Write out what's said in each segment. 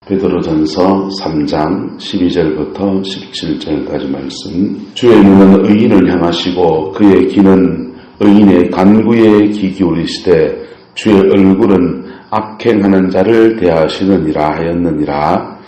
베드로전서 3장 12절부터 17절까지 말씀. 주의 눈은 의인을 향하시고 그의 귀는 의인의 간구에 귀 기울이시되 주의 얼굴은 악행하는 자를 대하시느니라 하였느니라.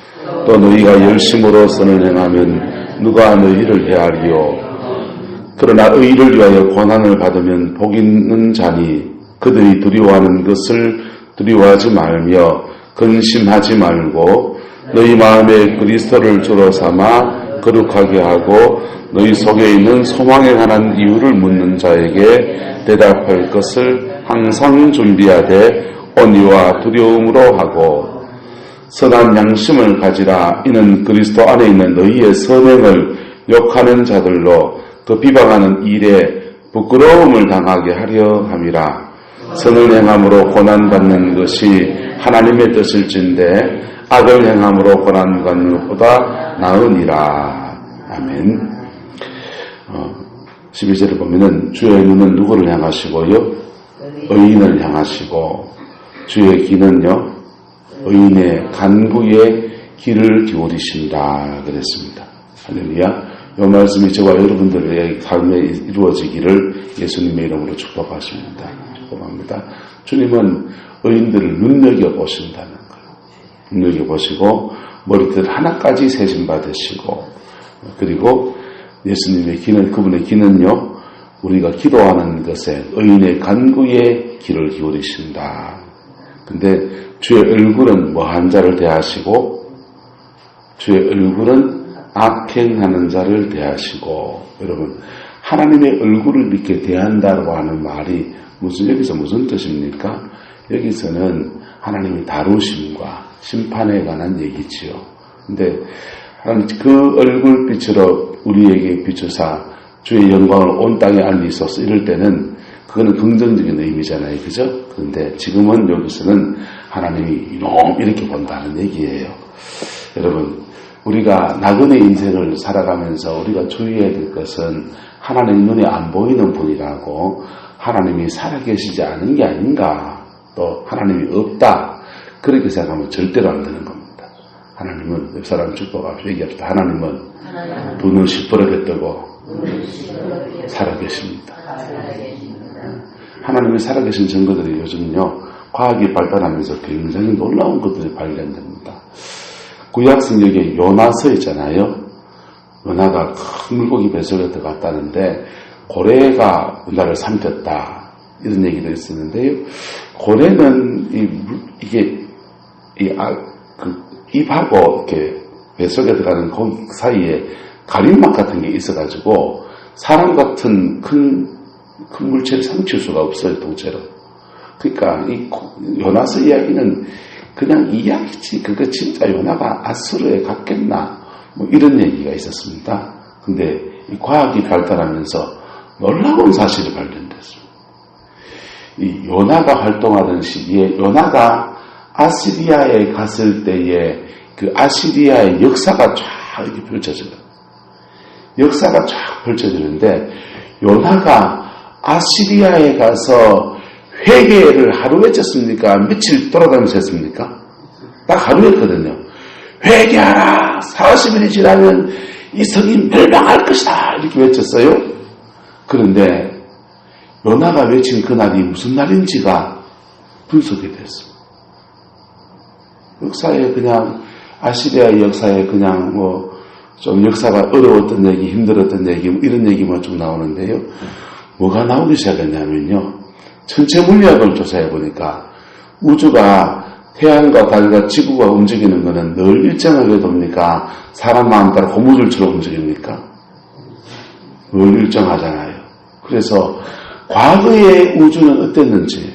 또 너희가 열심으로 선을 행하면 누가 너희를 해하리요. 그러나 의를 위하여 고난을 받으면 복 있는 자니 그들이 두려워하는 것을 두려워하지 말며 근심하지 말고 너희 마음에 그리스도를 주로 삼아 거룩하게 하고 너희 속에 있는 소망에 관한 이유를 묻는 자에게 대답할 것을 항상 준비하되 온유와 두려움으로 하고 선한 양심을 가지라. 이는 그리스도 안에 있는 너희의 선행을 욕하는 자들로 그 비방하는 일에 부끄러움을 당하게 하려 함이라. 선을 행함으로 고난받는 것이 하나님의 뜻일진데 악을 행함으로 고난받는 것보다 나으니라. 아멘. 12절을 보면은 주의 눈은 누구를 향하시고요? 의인을 향하시고 주의 귀는요? 의인의 간구에 귀를 기울이신다 그랬습니다. 할렐루야. 이 말씀이 저와 여러분들의 삶에 이루어지기를 예수님의 이름으로 축복하십니다. 축복합니다. 주님은 의인들을 눈여겨보신다는 거예요. 눈여겨보시고 머리끝 하나까지 세심받으시고, 그리고 예수님의 귀는, 그분의 귀는요, 우리가 기도하는 것에 의인의 간구에 귀를 기울이신다. 근데 주의 얼굴은 뭐한 자를 대하시고 주의 얼굴은 악행하는 자를 대하시고. 여러분, 하나님의 얼굴을 이렇게 대한다고 하는 말이 여기서 무슨 뜻입니까? 여기서는 하나님의 다루심과 심판에 관한 얘기지요. 근데 하나님 그 얼굴빛으로 우리에게 비추사 주의 영광을 온 땅에 알리소서 이럴 때는 그거는 긍정적인 의미잖아요. 그죠? 그런데 지금은 여기서는 하나님이 이렇게 본다는 얘기예요. 여러분, 우리가 나그네 인생을 살아가면서 우리가 주의해야 될 것은 하나님 눈에 안 보이는 분이라고, 하나님이 살아계시지 않은 게 아닌가, 또 하나님이 없다, 그렇게 생각하면 절대로 안 되는 겁니다. 하나님은, 옆 사람 축복하고 얘기합시다. 하나님은 두 눈 시퍼렇게 뜨고 살아계십니다. 하나님이 살아계신 증거들이 요즘은요, 과학이 발달하면서 굉장히 놀라운 것들이 발견됩니다. 구약 성경에 요나서 있잖아요. 요나가 큰 물고기 뱃속에 들어갔다는데 고래가 나를 삼켰다, 이런 얘기도 있었는데요. 고래는 입하고 이렇게 뱃속에 들어가는 거기 사이에 가림막 같은 게 있어가지고 사람 같은 큰 물체를 삼킬 수가 없어요, 통째로. 그러니까 이 요나서 이야기는 그냥 이야기지, 그거 진짜 요나가 아수르에 갔겠나, 뭐 이런 얘기가 있었습니다. 근데 이 과학이 발달하면서 놀라운 사실이 발견됐습니다. 이 요나가 활동하던 시기에, 요나가 아시리아에 갔을 때에 그 아시리아의 역사가 쫙 이렇게 펼쳐져요. 역사가 쫙 펼쳐지는데, 요나가 아시리아에 가서 회개를 하루 외쳤습니까? 며칠 돌아다니면서 했습니까? 딱 하루 했거든요. 회개하라! 40일이 지나면 이 성이 멸망할 것이다! 이렇게 외쳤어요. 그런데 요나가 외친 그날이 무슨 날인지가 분석이 됐습니다. 역사에 그냥, 아시리아 역사에 그냥 좀 역사가 어려웠던 얘기, 힘들었던 얘기, 이런 얘기만 좀 나오는데요. 뭐가 나오기 시작했냐면요, 천체 물리학을 조사해 보니까 우주가 태양과 달과 지구가 움직이는 것은 늘 일정하게 돕니까? 사람 마음 따라 고무줄처럼 움직입니까? 늘 일정하잖아요. 그래서 과거의 우주는 어땠는지,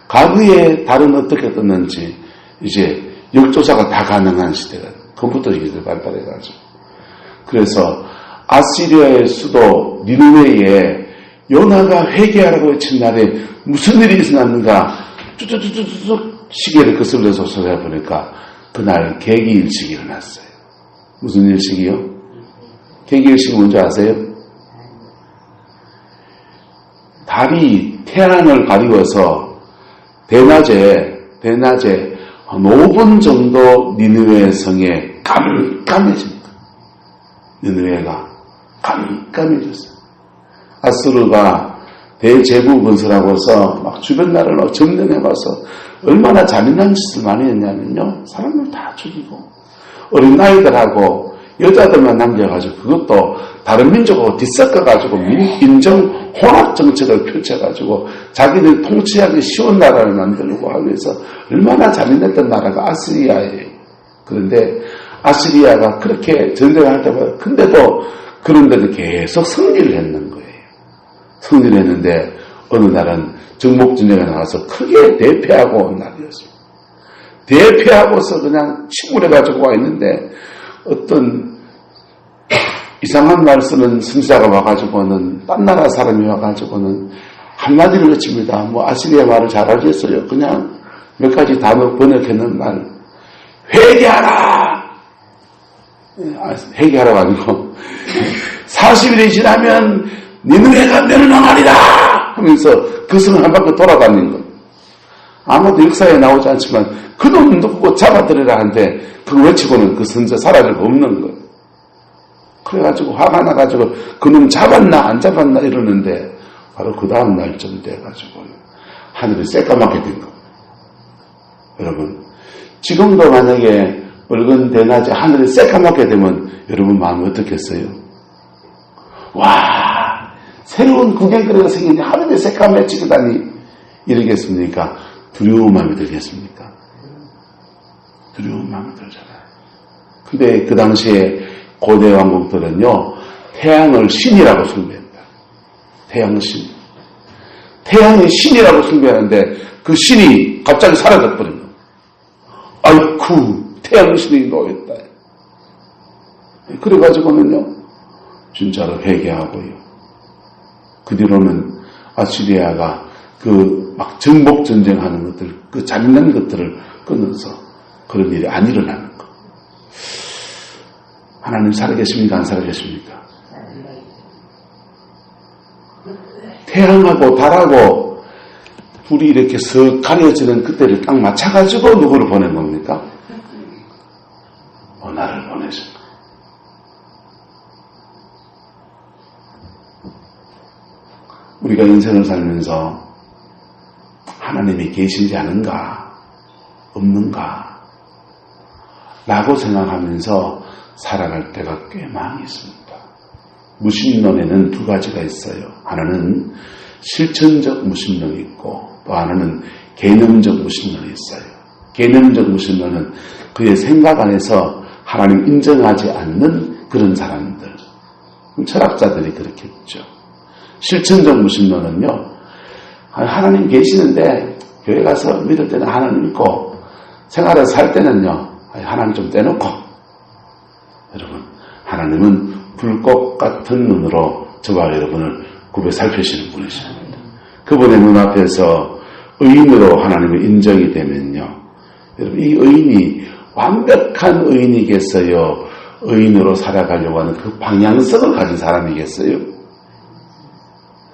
과거의 달은 어떻게 떴는지 이제 역조사가 다 가능한 시대가, 컴퓨터 기술이 발달해가지고. 그래서 아시리아의 수도 니느웨에 요나가 회개하라고 외친 날에 무슨 일이 있었는가, 쭈쭈쭈쭈쭈 시계를 거슬러서 찾아보니까 그날 개기일식이 일어났어요. 무슨 일식이요? 개기일식이 뭔지 아세요? 달이 태양을 가리워서 대낮에 한 5분 정도 니느웨 성에 깜깜해집니다. 니느웨가 깜깜해졌어요. 아수르가 대제국 건설하고서 막 주변 나라를 점령해봐서 얼마나 잔인한 짓을 많이 했냐면요. 사람을 다 죽이고 어린 아이들하고 여자들만 남겨가지고 그것도 다른 민족하고 뒤섞어가지고 인정 혼합 정책을 펼쳐가지고 자기들 통치하기 쉬운 나라를 만들려고 하기 위해서 얼마나 잔인했던 나라가 아시리아예요. 그런데 아시리아가 그렇게 전쟁을 할 때마다 근데도 그런데도 계속 승리를 했는 거예요. 승리를 했는데 어느 날은 정복전쟁에 나가서 크게 대패하고 온 날이었습니다. 대패하고서 그냥 침몰해가지고 와 있는데 어떤 이상한 말 쓰는 승자가 와가지고는 딴 나라 사람이 와가지고는 한마디를 외칩니다. 뭐 아시리아 말을 잘 알겠어요. 그냥 몇 가지 단어 번역했는 말 회개하라. 회개하라고 아니고 40일이 지나면 니느웨가 멸망하리라 하면서 그 성을 한 바퀴 돌아다닌 것. 아무도 역사에 나오지 않지만 그놈 누구 잡아들이라 하는데 그거 외치고는 그 선자 사라질 거 없는 거예요. 그래가지고 화가 나가지고 그놈 잡았나 안 잡았나 이러는데 바로 그 다음 날쯤 돼가지고 하늘이 새까맣게 된 겁니다. 여러분 지금도 만약에 붉은 대낮에 하늘이 새까맣게 되면 여러분 마음이 어떻겠어요? 와 새로운 구경거리가 생기니 하늘이 새까매지다니 이러겠습니까? 두려운 마음이 들겠습니까? 두려운 마음이 들잖아요. 근데 그 당시에 고대 왕국들은요 태양을 신이라고 숭배합니다. 태양신. 태양이 신이라고 숭배하는데 그 신이 갑자기 사라져버린 거예요. 아이쿠 태양신이 놓였다. 그래가지고는요 진짜로 회개하고요. 그 뒤로는 아시리아가 그 막 정복 전쟁하는 것들, 그 잔인한 것들을 끊어서 그런 일이 안 일어나는 거. 하나님 살아계십니까? 안 살아계십니까? 태양하고 달하고 불이 이렇게 석 가려지는 그때를 딱 맞춰가지고 누구를 보낸 겁니까? 나를 보내신 거. 우리가 인생을 살면서 하나님이 계신지 않은가, 없는가, 라고 생각하면서 살아갈 때가 꽤 많이 있습니다. 무신론에는 두 가지가 있어요. 하나는 실천적 무신론이 있고 또 하나는 개념적 무신론이 있어요. 개념적 무신론은 그의 생각 안에서 하나님 인정하지 않는 그런 사람들, 철학자들이 그렇게 있죠. 실천적 무신론은요, 하나님 계시는데 교회 가서 믿을 때는 하나님 믿고 생활을 살 때는요 하나님 좀 떼놓고. 여러분 하나님은 불꽃 같은 눈으로 저와 여러분을 굽어 살피시는 분이십니다. 그분의 눈앞에서 의인으로 하나님의 인정이 되면요 여러분 이 의인이 완벽한 의인이겠어요? 의인으로 살아가려고 하는 그 방향성을 가진 사람이겠어요?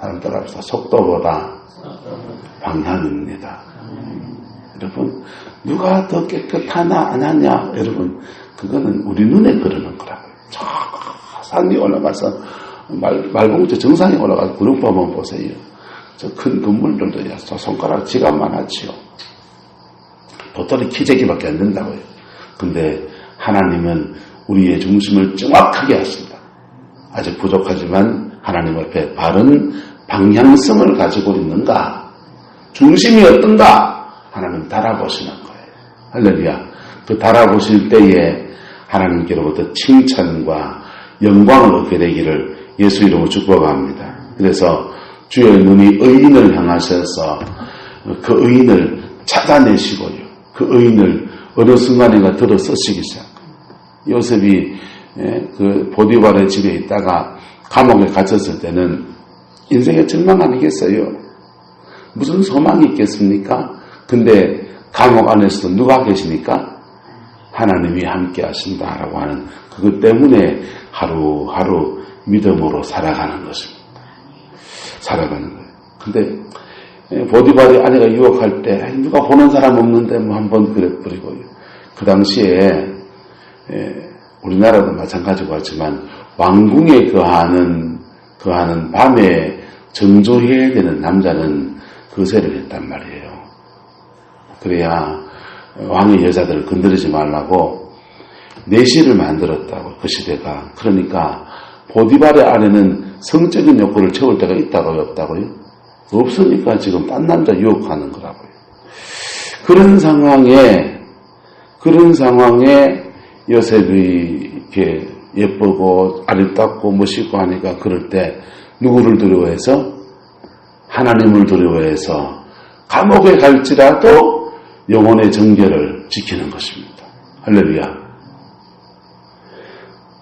사람 따라합시다. 속도보다 방향입니다. 여러분 누가 더 깨끗하나 안 하냐 여러분 그거는 우리 눈에 그러는 거라고요. 저 산이 올라가서 말봉주 정상에 올라가서 구름 한번 보세요. 저 큰 건물들도 저 손가락 지갑만 하지요. 도토리 키재기밖에 안 된다고요. 근데 하나님은 우리의 중심을 정확하게 하신다. 아직 부족하지만 하나님 앞에 바른 방향성을 가지고 있는가? 중심이 어떤가? 하나님 달아보시는 거예요. 할렐루야. 그 달아보실 때에 하나님께로부터 칭찬과 영광을 얻게 되기를 예수 이름으로 축복합니다. 그래서 주의 눈이 의인을 향하셔서 그 의인을 찾아내시고요. 그 의인을 어느 순간인가 들어 쓰시기 시작합니다. 요셉이 그 보디발의 집에 있다가 감옥에 갇혔을 때는 인생의 절망 아니겠어요? 무슨 소망이 있겠습니까? 근데 감옥 안에서도 누가 계시니까? 하나님이 함께 하신다라고 하는 그것 때문에 하루하루 믿음으로 살아가는 것입니다. 살아가는 거예요. 근데 보디발의 아내가 유혹할 때 누가 보는 사람 없는데 뭐 한번 그래 버리고요. 그 당시에 우리나라도 마찬가지고 하지만 왕궁에 거하는 밤에 정조해야 되는 남자는 거세를 했단 말이에요. 그래야 왕의 여자들을 건드리지 말라고 내시를 만들었다고 그 시대가. 그러니까 보디발의 아내는 성적인 욕구를 채울 때가 있다고요, 없다고요? 없으니까 지금 딴 남자 유혹하는 거라고요. 그런 상황에 요셉이 이렇게 예쁘고 아름답고 멋있고 하니까 그럴 때 누구를 두려워해서? 하나님을 두려워해서 감옥에 갈지라도 영혼의 정결을 지키는 것입니다. 할렐루야.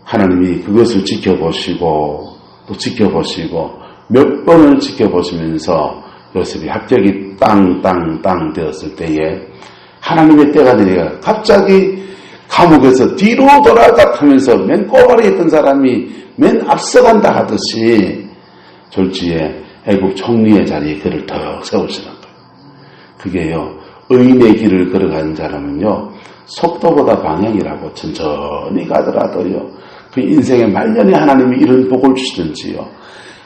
하나님이 그것을 지켜보시고 또 지켜보시고 몇 번을 지켜보시면서 요셉이 합격이 땅 되었을 때에 하나님의 때가 되니까 갑자기 감옥에서 뒤로 돌아가 하면서 맨 꼬발에 있던 사람이 맨 앞서간다 하듯이 졸지에 애국 총리의 자리에 그를 더 세우시는 거예요. 그게요, 의인의 길을 걸어가는 사람은요, 속도보다 방향이라고 천천히 가더라도요, 그 인생의 말년에 하나님이 이런 복을 주시든지요,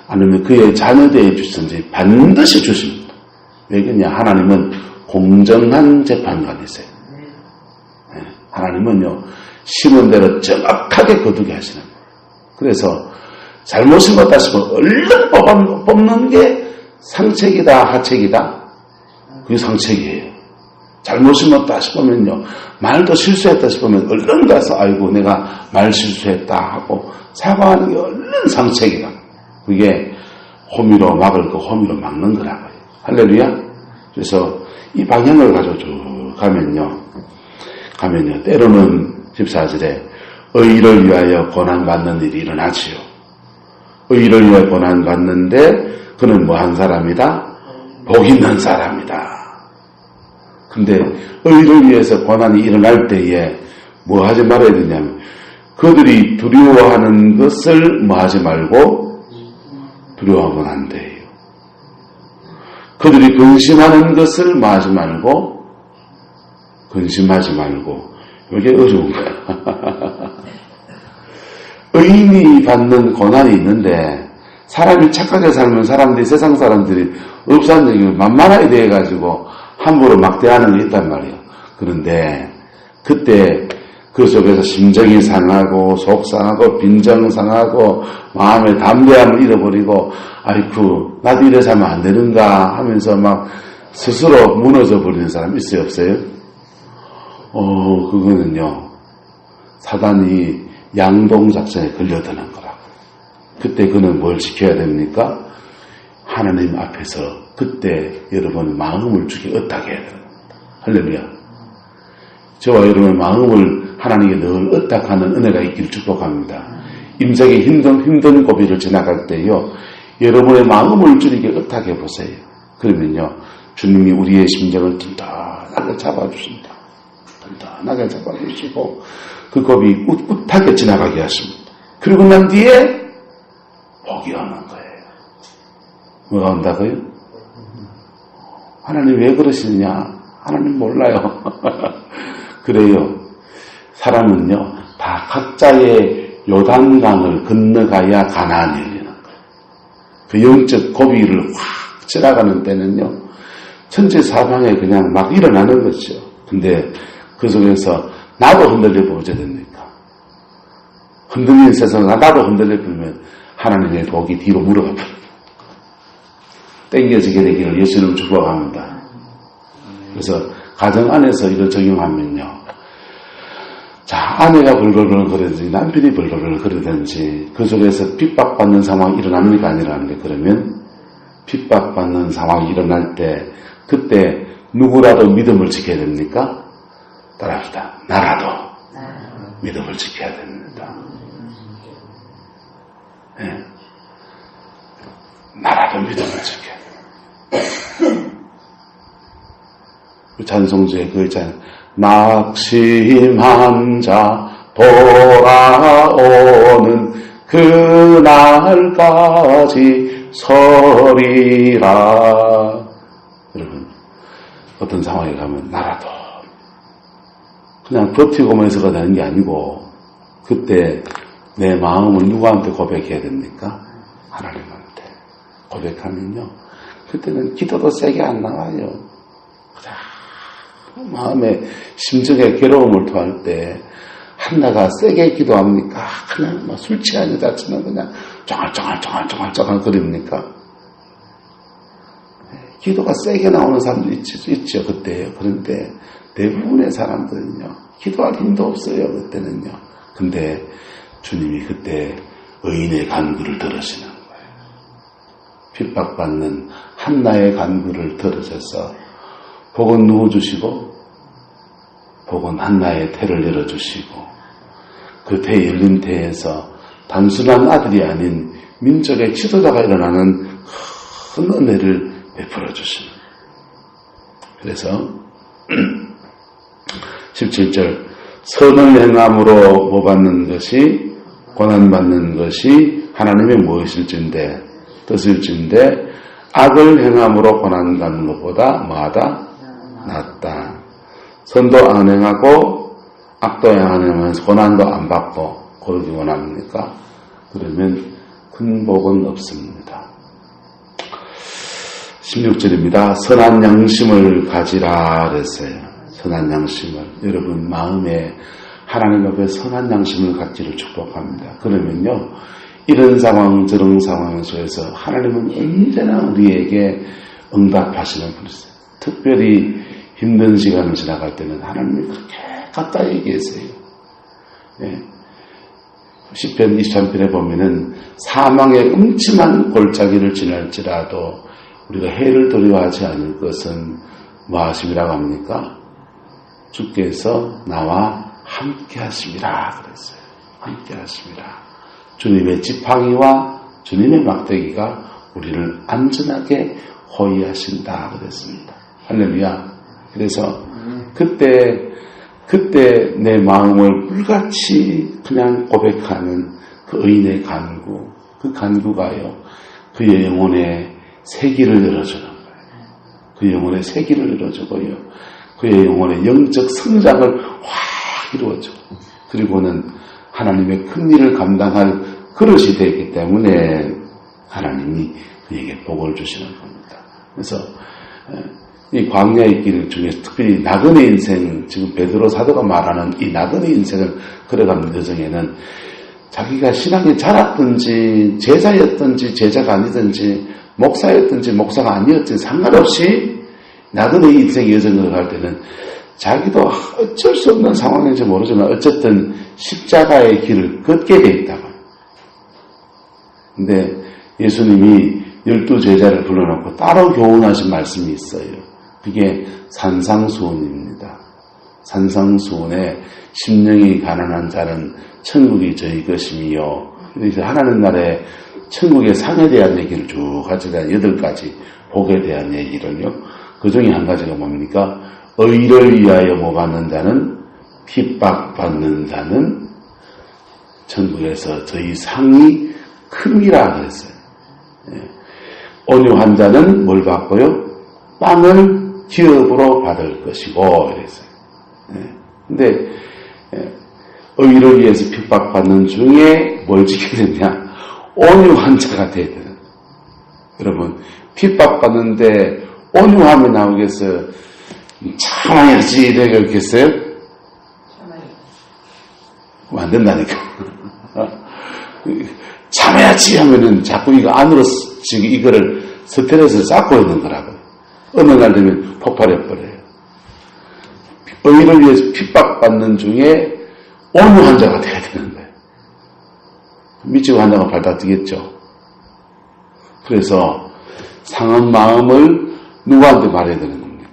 아니면 그의 자녀되어 주시든지 반드시 주십니다. 왜 그러냐? 하나님은 공정한 재판관이세요. 하나님은요, 심은 대로 정확하게 거두게 하시는 거예요. 그래서 잘못 심었다 싶으면 얼른 뽑는 게 상책이다, 하책이다? 그게 상책이에요. 잘못 심었다 싶으면요, 말도 실수했다 싶으면 얼른 가서 아이고 내가 말 실수했다 하고 사과하는 게 얼른 상책이다. 그게 호미로 막을 거 호미로 막는 거라고요. 할렐루야. 그래서 이 방향을 가지고 쭉 가면요 때로는 14절에 의를 위하여 고난받는 일이 일어나지요. 의를 위하여 고난받는데 그는 뭐한 사람이다? 복 있는 사람이다. 근데 의를 위해서 고난이 일어날 때에 뭐 하지 말아야 되냐면 그들이 두려워하는 것을 뭐 하지 말고 두려워하면 안 돼요. 그들이 근심하는 것을 뭐 하지 말고 근심하지 말고. 이게 어려운 거야. 의인이 받는 고난이 있는데 사람이 착하게 살면 사람들이 세상 사람들이 업산적이고 만만하게 돼가지고 함부로 막대하는 게 있단 말이에요. 그런데 그때 그 속에서 심정이 상하고 속 상하고 빈정 상하고 마음의 담대함을 잃어버리고 아이쿠 나도 이래서 하면 안 되는가 하면서 막 스스로 무너져 버리는 사람 있어요, 없어요? 그거는요 사단이 양동작전에 걸려드는 거라고. 그때 그는 뭘 지켜야 됩니까? 하나님 앞에서 그때 여러분 마음을 주게 어떻게 해야 되는 겁니다. 할렐루야. 저와 여러분의 마음을 하나님께 늘 의탁하는 은혜가 있기를 축복합니다. 임생의 힘든 고비를 지나갈 때요, 여러분의 마음을 주님께 의탁해 보세요. 그러면요, 주님이 우리의 심정을 든든하게 잡아주신다. 든든하게 잡아주시고 그 고비 꿋꿋하게 지나가게 하십니다. 그리고 난 뒤에 복이 오는 거예요. 뭐가 온다고요? 하나님 왜 그러시느냐? 하나님 몰라요. 그래요. 사람은요, 다 각자의 요단강을 건너가야 가나안이 열리는 거예요. 그 영적 고비를 확 지나가는 때는요, 천지사방에 그냥 막 일어나는 거죠. 근데 그 속에서 나도 흔들려 보자 됩니까? 흔들리는 세상에 나도 흔들려 보면 하나님의 복이 뒤로 물어가 버려요. 땡겨지게 되기를 예수님 축복합니다. 그래서 가정 안에서 이걸 적용하면요, 자, 아내가 벌벌벌 거리든지 남편이 벌벌벌 거리든지 그 속에서 핍박받는 상황이 일어납니까? 안 일어납니까? 그러면 핍박받는 상황이 일어날 때 그때 누구라도 믿음을 지켜야 됩니까? 따라합시다. 나라도 믿음을 지켜야 됩니다. 네. 나라도 믿음을 지켜야 돼요. 그 찬송주에 그 있잖아요. 낙심한 자 돌아오는 그날까지 서리라. 어떤 상황에 가면 나라도 그냥 버티고만 있어가 되는 게 아니고 그때 내 마음을 누구한테 고백해야 됩니까? 하나님한테 고백하면요. 그때는 기도도 세게 안 나와요. 마음에 심정에 괴로움을 토할 때 한나가 세게 기도합니까? 그냥 막 술 취한 여자처럼 그냥 쫑알쫑알 거립니까? 기도가 세게 나오는 사람도 있죠, 그때요. 그런데 대부분의 사람들은요, 기도할 힘도 없어요, 그때는요. 근데 주님이 그때 의인의 간구를 들으시는 거예요. 핍박받는 한나의 간구를 들으셔서 복은 누구 주시고, 복은 한나의 태를 열어주시고, 그 태 열린 태에서 단순한 아들이 아닌 민족의 지도자가 일어나는 큰 은혜를 베풀어 주시는. 그래서 17절 선을 행함으로 뭐 받는 것이 고난받는 것이 하나님의 무엇일진데 뜻일진데 악을 행함으로 고난받는 것보다 뭐하다? 낫다. 선도 안 행하고 악도 안 행하면서 고난도 안 받고 그러기 원합니까? 그러면 큰 복은 없습니다. 16절입니다. 선한 양심을 가지라 그랬어요. 선한 양심을. 여러분 마음에 하나님 앞에 선한 양심을 갖기를 축복합니다. 그러면요. 이런 상황 저런 상황 속에서 하나님은 언제나 우리에게 응답하시는 분이세요. 특별히 힘든 시간을 지나갈 때는 하나님이 그렇게 가까이 계세요. 네. 시편 23편에 보면은 사망의 음침한 골짜기를 지날지라도 우리가 해를 두려워하지 않을 것은 무엇임이라고 합니까? 주께서 나와 함께 하심이라 그랬어요. 함께 하심이라. 주님의 지팡이와 주님의 막대기가 우리를 안전하게 호위하신다 그랬습니다. 할렐루야. 그래서 그때 내 마음을 불같이 그냥 고백하는 그 의인의 간구, 그 간구가요, 그의 영혼에 세기를 열어주는 거예요. 그 영혼의 세기를 열어주고요. 그의 영혼의 영적 성장을 확 이루어주고 그리고는 하나님의 큰 일을 감당할 그릇이 되기 때문에 하나님이 그에게 복을 주시는 겁니다. 그래서 이 광야의 길 중에서 특별히 나그네 인생, 지금 베드로 사도가 말하는 이 나그네 인생을 걸어가는 여정에는 자기가 신앙에 자랐든지 제자였든지 제자가 아니든지 목사였든지 목사가 아니었든지 상관없이 나그네 인생의 여정을 갈 때는 자기도 어쩔 수 없는 상황인지 모르지만 어쨌든 십자가의 길을 걷게 돼 있다고. 근데 예수님이 12제자를 불러놓고 따로 교훈하신 말씀이 있어요. 그게 산상수훈입니다. 산상수훈에 심령이 가난한 자는 천국이 저희 것이며 그래서 하나님 나라의 천국의 상에 대한 얘기를 쭉 가져가 8가지 복에 대한 얘기를요. 그 중에 한 가지가 뭡니까? 의를 위하여 뭐 받는 자는 핍박받는 자는 천국에서 저희 상이 큼이라 그랬어요. 온유한 자는 뭘 받고요? 빵을 기업으로 받을 것이고 이랬어요. 근데 의를 위해서 핍박받는 중에 뭘 지켜야 되냐? 온유한 자가 돼야 되는. 여러분 핍박받는데 온유함이 나오겠어요? 참아야지 이러겠어요? 안 된다니까. 참아야지 하면은 자꾸 이거 안으로 지금 이거를 스트레스를 쌓고 있는 거라고요. 어느 날 되면 폭발해버려요. 의를 위해서 핍박받는 중에 온유한 자가 돼야 되는 거예요. 미치고 한다고 발다뛰겠죠. 그래서 상한 마음을 누구한테 말해야 되는 겁니까?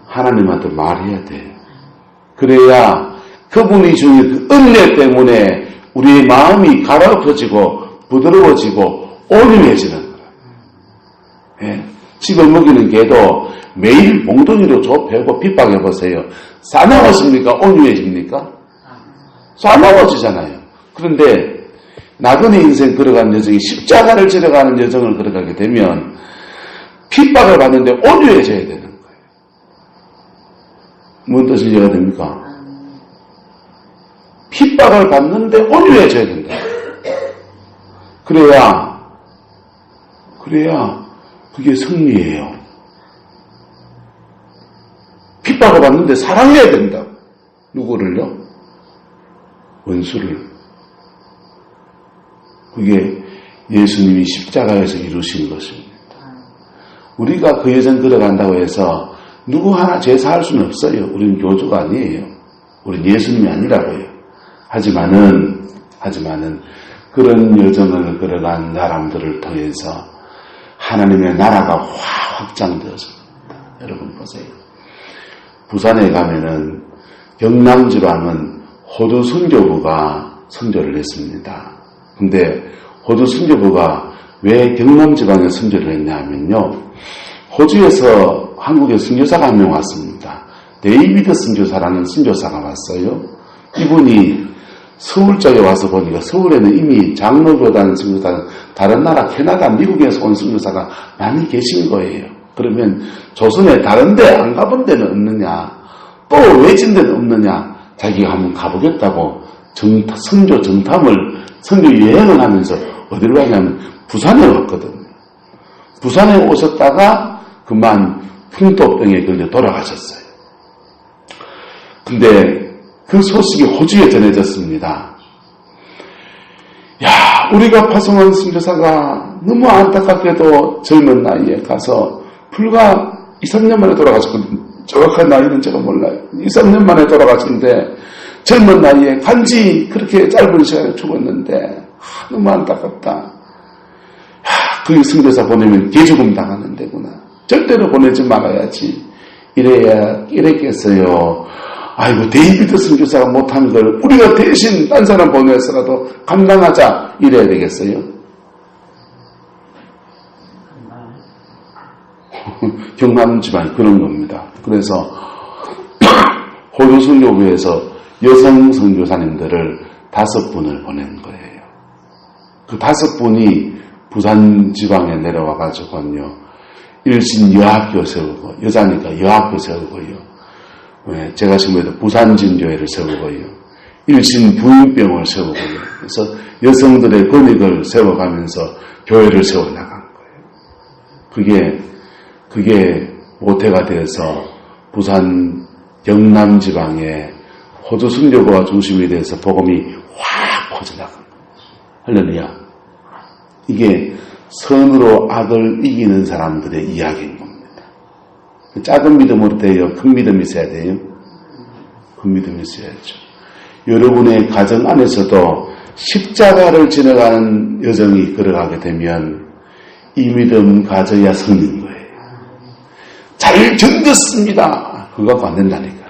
하나님한테 말해야 돼요. 그래야 그분이 주는 그 은혜 때문에 우리의 마음이 가라엎어지고 부드러워지고 온유해지는 거예요. 예. 집을 먹이는 개도 매일 몽둥이로 좁혀고 핍박해보세요. 싸나워집니까? 온유해집니까? 싸나워지잖아요. 그런데 나그네 인생 걸어가는 여정이 십자가를 지나가는 여정을 걸어가게 되면 핍박을 받는데 온유해져야 되는 거예요. 뭔 뜻을 이해가 됩니까? 핍박을 받는데 온유해져야 된다. 그래야 그게 승리예요. 핍박을 받는데 사랑해야 된다. 누구를요? 원수를. 그게 예수님이 십자가에서 이루신 것입니다. 우리가 그 여정 걸어간다고 해서 누구 하나 제사할 수는 없어요. 우리는 교주가 아니에요. 우리는 예수님이 아니라고요. 하지만은 그런 여정을 걸어간 사람들을 통해서 하나님의 나라가 확장되었습니다. 여러분 보세요. 부산에 가면은 경남지방은 호주 선교부가 선교를 했습니다. 근데 호주 선교부가 왜 경남지방에 선교를 했냐 하면요. 호주에서 한국에 선교사가 한 명 왔습니다. 데이비드 선교사라는 선교사가 왔어요. 이분이 서울 쪽에 와서 보니까 서울에는 이미 장로교단 선교사는 다른 나라 캐나다, 미국에서 온 선교사가 많이 계신 거예요. 그러면 조선에 다른 데 안 가본 데는 없느냐, 또 외진 데는 없느냐, 자기가 한번 가보겠다고 선교 정탐을, 선교 여행을 하면서 어디로 가냐면 부산에 왔거든요. 부산에 오셨다가 그만 풍토병에 걸려 돌아가셨어요. 근데 그 소식이 호주에 전해졌습니다. 야, 우리가 파송한 선교사가 너무 안타깝게도 젊은 나이에 가서 불과 2, 3년 만에 돌아가셨거든요. 정확한 나이는 제가 몰라요. 2, 3년 만에 돌아가셨는데 젊은 나이에 간지 그렇게 짧은 시간에 죽었는데 너무 안타깝다. 그 선교사 보내면 개죽음 당하는 데구나. 절대로 보내지 말아야지. 이랬겠어요. 아이고, 데이비드 선교사가 못한 걸 우리가 대신 딴 사람 보내서라도 감당하자. 이래야 되겠어요? 경남지방이 그런 겁니다. 그래서 호주 선교부에서 여성 선교사님들을 5분을 보낸 거예요. 그 5분이 부산 지방에 내려와가지고요. 일신 여학교 세우고, 여자니까 여학교 세우고요. 제가 지금에도 부산진교회를 세우고요. 일신 부인병을 세우고요. 그래서 여성들의 권익을 세워가면서 교회를 세워나간 거예요. 그게 모태가 돼서 부산 경남지방에 호주 선교부가 중심이 돼서 복음이 확 퍼져나간 거예요. 할렐루야. 이게 선으로 악을 이기는 사람들의 이야기인 겁니다. 작은 믿음으로 돼요? 큰 믿음이 있어야 돼요? 큰 믿음이 있어야죠. 여러분의 가정 안에서도 십자가를 지나가는 여정이 걸어가게 되면 이 믿음 가져야 성인 거예요. 잘 견뎠습니다. 그거 갖고 안 된다니까.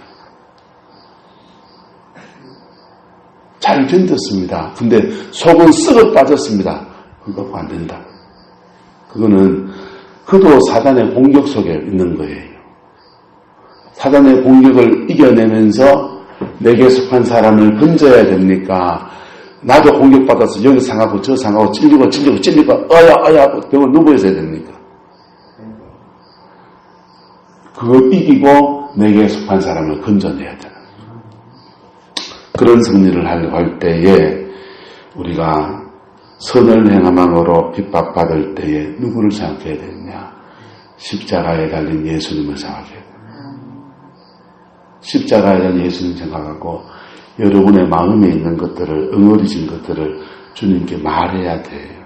잘 견뎠습니다. 근데 속은 썩어 빠졌습니다. 그거 갖고 안 된다. 그거는 그도 사단의 공격 속에 있는 거예요. 사단의 공격을 이겨내면서 내게 속한 사람을 건져야 됩니까? 나도 공격받아서 여기 상하고 저 상하고 찔리고 어야 하고 병원 누워 있어야 됩니까? 그걸 이기고 내게 속한 사람을 건져내야 되는 거예요. 그런 승리를 하려고 할 때에 우리가 선을 행함으로 핍박받을 때에 누구를 생각해야 되느냐? 십자가에 달린 예수님을 생각해야 돼요. 십자가에 달린 예수님 생각하고 여러분의 마음에 있는 것들을, 응어리진 것들을 주님께 말해야 돼요.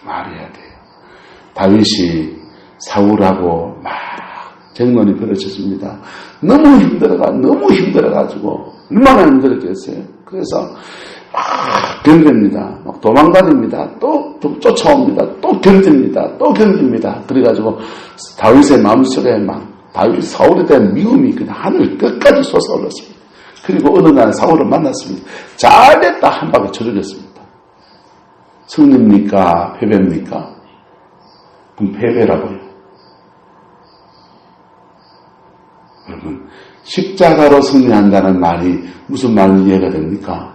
말해야 돼요. 다윗이 사울하고 막 쟁론이 벌어졌습니다. 너무 힘들어가지고 얼마나 힘들었겠어요. 그래서 견딥니다. 막 도망다닙니다. 또 쫓아옵니다. 또 견딥니다. 그래가지고 다윗의 마음속에 다윗 사울에 대한 미움이 그냥 하늘 끝까지 솟아올랐습니다. 그리고 어느 날 사울을 만났습니다. 잘됐다 한 방에 쳐주겠습니다. 승리입니까? 패배입니까? 그럼 패배라고요. 여러분, 십자가로 승리한다는 말이 무슨 말인지 이해가 됩니까?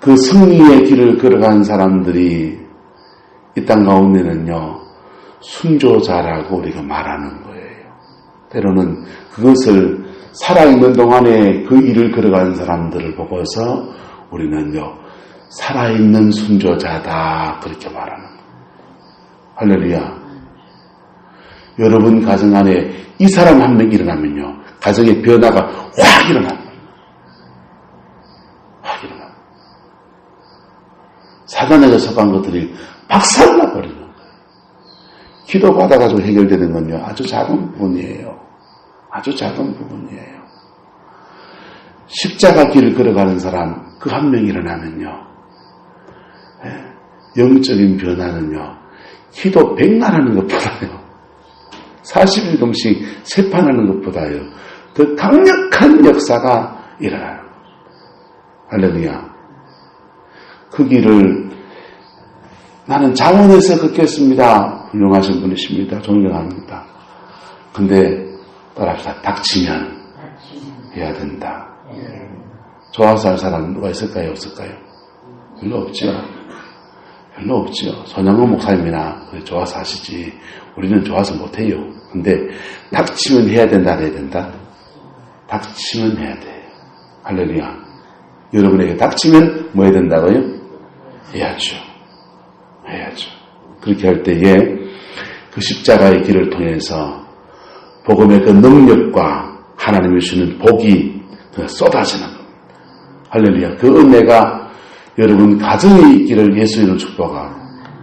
그 승리의 길을 걸어간 사람들이 이 땅 가운데는요, 순조자라고 우리가 말하는 거예요. 때로는 그것을 살아있는 동안에 그 일을 걸어가는 사람들을 보고서 우리는요, 살아있는 순교자다 그렇게 말하는 거예요. 할렐루야. 여러분 가정 안에 이 사람 한 명 일어나면요, 가정의 변화가 확 일어납니다. 확 일어납니다. 사단에게 속한 것들이 박살나버리는 거예요. 기도받아가지고 해결되는 건요, 아주 작은 부분이에요. 아주 작은 부분이에요. 십자가 길을 걸어가는 사람 그 한 명 일어나면요, 영적인 변화는요, 기도 100만 하는 것보다요, 40일 동씩 세판하는 것보다요, 더 강력한 역사가 일어나요. 할렐루야. 그 길을 나는 자원해서 걷겠습니다. 훌륭하신 분이십니다. 존경합니다. 근데 따라합시다. 닥치면 해야 된다. 좋아서 할 사람 누가 있을까요? 없을까요? 별로 없죠. 별로 없죠. 손양호 목사님이나 좋아서 하시지 우리는 좋아서 못해요. 근데 닥치면 해야 된다, 해야 된다? 닥치면 해야 돼요. 할렐루야. 여러분에게 닥치면 뭐 해야 된다고요? 해야죠. 해야죠. 그렇게 할 때에 그 십자가의 길을 통해서 복음의 그 능력과 하나님이 주는 복이 쏟아지는 겁니다. 할렐루야. 그 은혜가 여러분 가정에 있기를 예수 이름 축복하고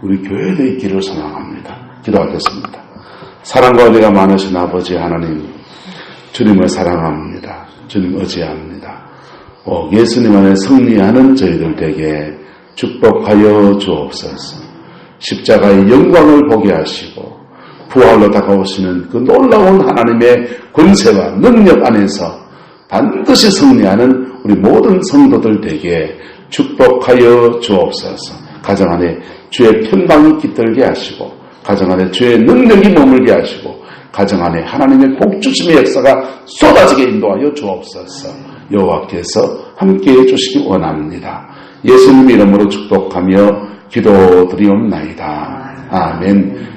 우리 교회에 있기를 소망합니다. 기도하겠습니다. 사랑과 은혜가 많으신 아버지 하나님, 주님을 사랑합니다. 주님 의지합니다. 예수님 안에 승리하는 저희들 되게 축복하여 주옵소서. 십자가의 영광을 보게 하시고 부활로 다가오시는 그 놀라운 하나님의 권세와 능력 안에서 반드시 승리하는 우리 모든 성도들 되게 축복하여 주옵소서. 가정 안에 주의 평강이 깃들게 하시고 가정 안에 주의 능력이 머물게 하시고 가정 안에 하나님의 복주심의 역사가 쏟아지게 인도하여 주옵소서. 여호와께서 함께해 주시기 원합니다. 예수님 이름으로 축복하며 기도드리옵나이다. 아멘.